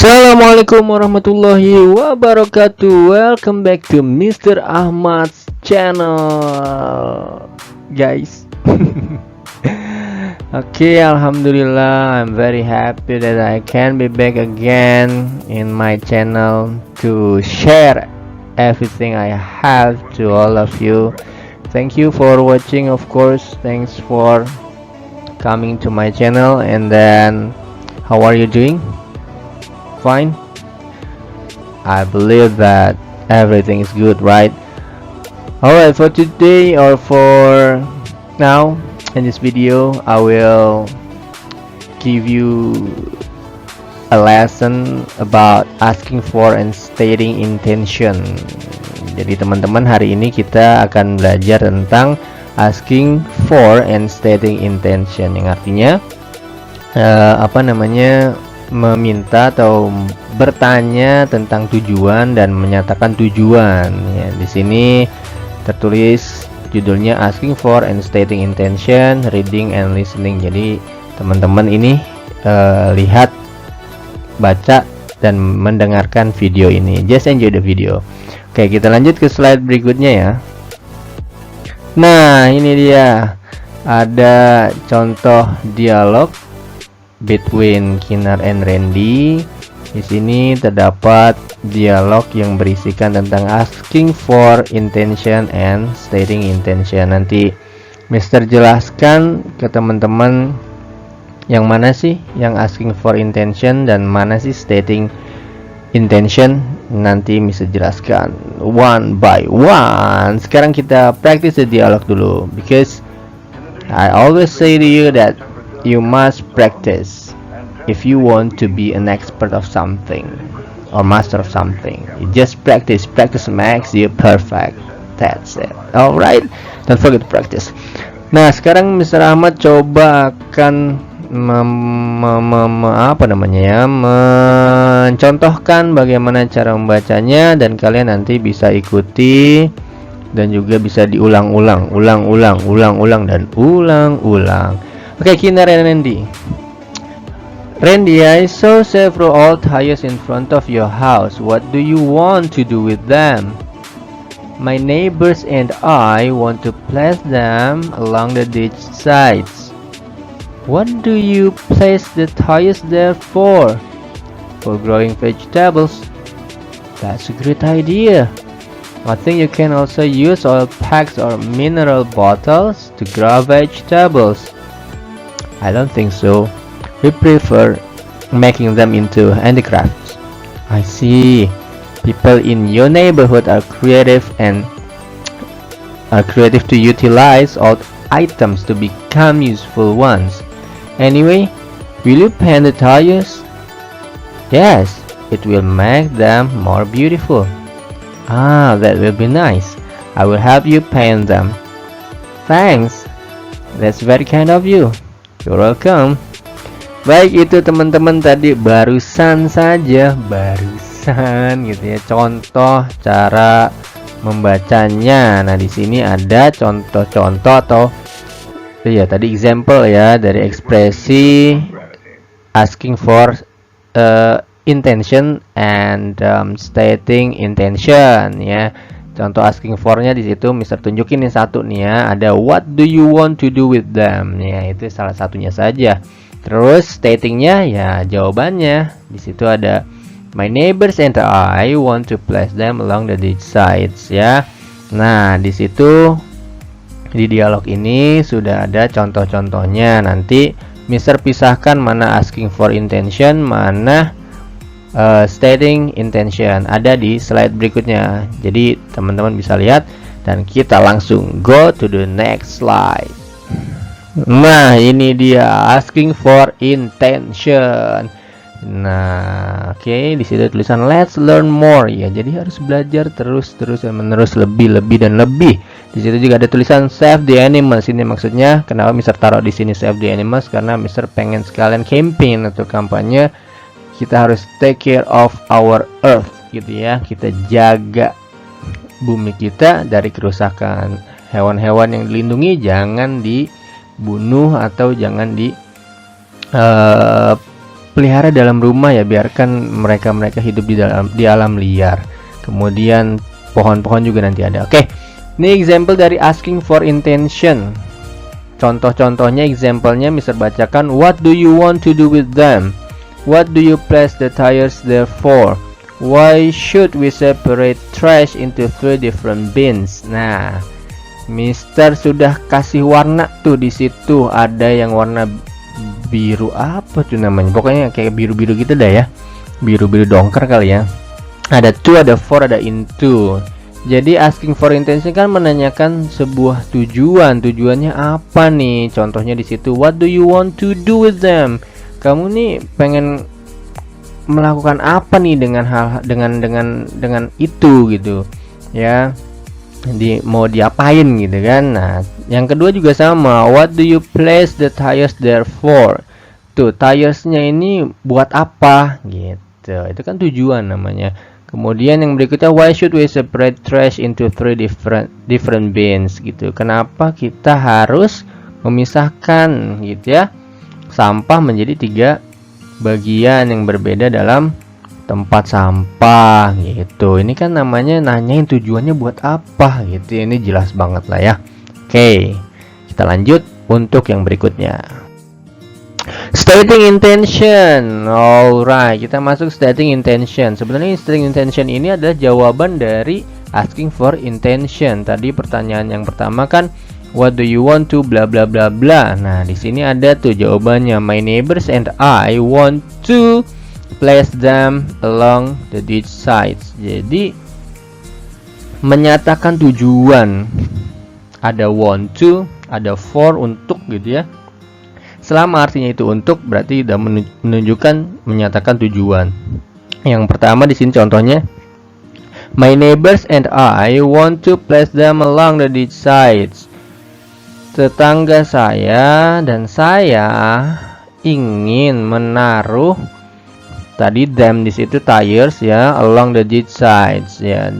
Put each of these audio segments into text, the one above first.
Assalamualaikum warahmatullahi wabarakatuh. Welcome back to Mr. Ahmad's channel, guys. Okay, Alhamdulillah, I'm very happy that I can be back again in my channel to share everything I have to all of you. Thank you for watching, of course. Thanks for coming to my channel. And then, how are you doing? Fine. I believe that everything is good, right? Alright, for today or for now in this video, I will give you a lesson about asking for and stating intention. Jadi teman-teman, hari ini kita akan belajar tentang asking for and stating intention, yang artinya meminta atau bertanya tentang tujuan dan menyatakan tujuan. Ya, di sini tertulis judulnya asking for and stating intention, reading and listening. Jadi teman-teman ini lihat, baca dan mendengarkan video ini. Just enjoy the video. Oke, kita lanjut ke slide berikutnya ya. Nah, ini dia. Ada contoh dialog between Kinar and Randy. Di sini terdapat dialog yang berisikan tentang asking for intention and stating intention. Nanti Mister jelaskan ke teman-teman yang mana sih yang asking for intention dan mana sih stating intention. Nanti Mister jelaskan one by one. Sekarang kita practice the dialog dulu, because I always say to you that you must practice if you want to be an expert of something or master of something. You just practice. Practice makes you perfect. That's it. Alright, don't forget to practice. Nah, sekarang Mr. Ahmad coba akan mencontohkan bagaimana cara membacanya, dan kalian nanti bisa ikuti dan juga bisa diulang-ulang, ulang-ulang dan ulang-ulang. Okay, Kinar and Randy. Randy, I saw several old tires in front of your house. What do you want to do with them? My neighbors and I want to place them along the ditch sides. What do you place the tires there for? For growing vegetables. That's a great idea. I think you can also use oil packs or mineral bottles to grow vegetables. I don't think so. We prefer making them into handicrafts. I see. People in your neighborhood are creative to utilize old items to become useful ones. Anyway, will you paint the tires? Yes, it will make them more beautiful. Ah, that will be nice. I will help you paint them. Thanks. That's very kind of you. You're welcome. Baik, itu teman-teman tadi barusan gitu ya, contoh cara membacanya. Nah, di sini ada contoh-contoh atau ya tadi example ya dari ekspresi asking for intention and stating intention ya. Contoh asking for-nya di situ Mister tunjukin nih satu nih ya, ada what do you want to do with them ya, itu salah satunya saja. Terus stating-nya ya jawabannya di situ ada my neighbors and I want to place them along the ditch sides ya. Nah, di situ di dialog ini sudah ada contoh-contohnya. Nanti Mister pisahkan mana asking for intention, mana stating intention, ada di slide berikutnya. Jadi teman-teman bisa lihat, dan kita langsung go to the next slide. Nah, ini dia asking for intention. Nah, oke, di situ tulisan let's learn more ya. Jadi harus belajar terus dan menerus, lebih dan lebih. Di situ juga ada tulisan save the animals. Ini maksudnya kenapa Mister taruh di sini save the animals, karena Mister pengen sekalian campaign atau kampanye kita harus take care of our earth gitu ya. Kita jaga bumi kita dari kerusakan. Hewan-hewan yang dilindungi jangan dibunuh atau jangan pelihara dalam rumah ya, biarkan mereka hidup di alam liar. Kemudian pohon-pohon juga nanti ada. Oke, ini example dari asking for intention. Contoh-contohnya, example-nya Mister bacakan, what do you want to do with them? What do you place the tires there for? Why should we separate trash into 3 different bins? Nah, Mister sudah kasih warna tuh di situ. Ada yang warna biru, apa tuh namanya? Pokoknya kayak biru-biru gitu dah ya. Biru-biru dongker kali ya. Ada to, ada for, ada into. Jadi asking for intention kan menanyakan sebuah tujuan. Tujuannya apa nih? Contohnya di situ, what do you want to do with them? Kamu nih pengen melakukan apa nih dengan dengan itu gitu ya, mau diapain gitu kan. Nah, yang kedua juga sama, what do you place the tires there for? Tuh, tiresnya ini buat apa gitu, itu kan tujuan namanya. Kemudian yang berikutnya, why should we separate trash into 3 different bins gitu, kenapa kita harus memisahkan gitu ya sampah menjadi 3 bagian yang berbeda dalam tempat sampah gitu. Ini kan namanya nanyain tujuannya buat apa gitu. Ini jelas banget lah ya. Oke, kita lanjut untuk yang berikutnya. Stating intention. Alright, kita masuk stating intention. Sebenarnya stating intention ini adalah jawaban dari asking for intention. Tadi pertanyaan yang pertama kan, what do you want to bla bla bla bla. Nah, di sini ada tuh jawabannya. My neighbors and I want to place them along the ditch sides. Jadi menyatakan tujuan. Ada want to, ada for, untuk gitu ya. Selama artinya itu untuk, berarti sudah menunjukkan menyatakan tujuan. Yang pertama di sini contohnya, my neighbors and I want to place them along the ditch sides. Tetangga saya dan saya ingin menaruh, tadi them di situ tires ya, along the ditch sides ya,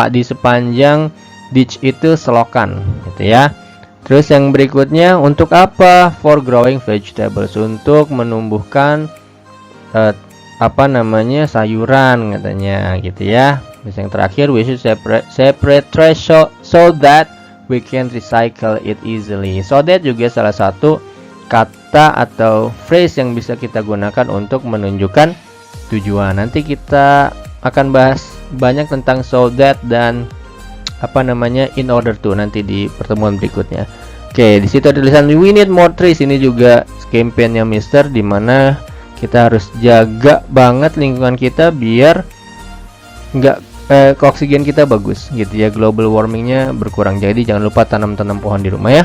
di sepanjang ditch itu selokan gitu ya. Terus yang berikutnya, untuk apa? For growing vegetables, untuk menumbuhkan sayuran katanya gitu ya. Terus yang terakhir, we should separate trash so that we can recycle it easily. So that juga salah satu kata atau phrase yang bisa kita gunakan untuk menunjukkan tujuan. Nanti kita akan bahas banyak tentang so that dan in order to nanti di pertemuan berikutnya. Oke, di situ ada tulisan we need more trees. Ini juga campaign-nya Mister, dimana kita harus jaga banget lingkungan kita biar oksigen kita bagus gitu ya, global warmingnya berkurang. Jadi jangan lupa tanam pohon di rumah ya.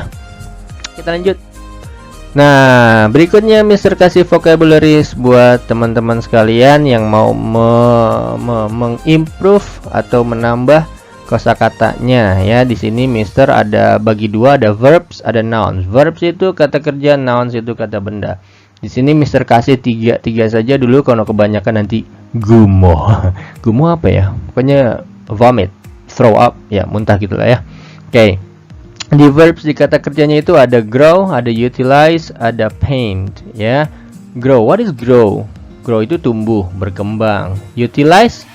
Kita lanjut. Nah, berikutnya Mister kasih vocabularies buat teman-teman sekalian yang mau mengimprove atau menambah kosakatanya ya. Di sini Mister ada bagi dua, ada verbs, ada nouns. Verbs itu kata kerja, nouns itu kata benda. Di sini Mister kasih tiga saja dulu, kalau kebanyakan nanti gumoh. Gumoh apa ya? Pokoknya vomit, throw up, ya muntah gitulah ya. Oke. Di verbs di kata kerjanya itu ada grow, ada utilize, ada paint ya. Grow, what is grow? Grow itu tumbuh, berkembang. Utilize,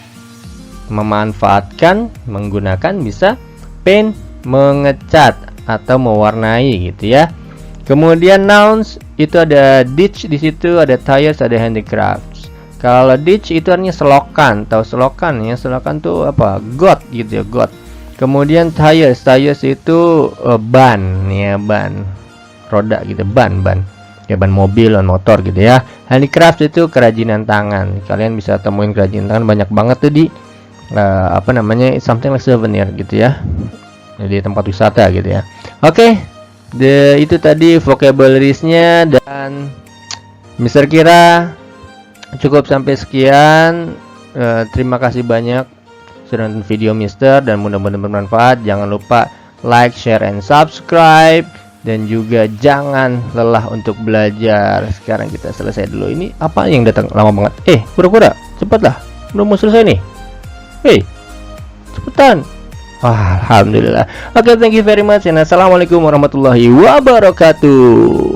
memanfaatkan, menggunakan, bisa. Paint, mengecat atau mewarnai gitu ya. Kemudian nouns itu ada ditch di situ, ada tires, ada handicrafts. Kalau ditch itu artinya selokan, tahu selokan ya? Selokan tuh apa? Got gitu ya, got. Kemudian tires itu ban ya, ban roda gitu, ban ya, ban mobil, ban motor gitu ya. Handicraft itu kerajinan tangan. Kalian bisa temuin kerajinan tangan banyak banget tuh di something like souvenir gitu ya, di tempat wisata gitu ya. Oke. Itu tadi vocabulariesnya, dan Mister kira cukup sampai sekian. Terima kasih banyak sudah nonton video Mister dan mudah-mudahan bermanfaat. Jangan lupa like, share, and subscribe, dan juga jangan lelah untuk belajar. Sekarang kita selesai dulu. Ini apa yang datang lama banget? Pura-pura, cepatlah, belum mau selesai nih. Cepetan. Alhamdulillah. Oke, thank you very much, and assalamualaikum warahmatullahi wabarakatuh.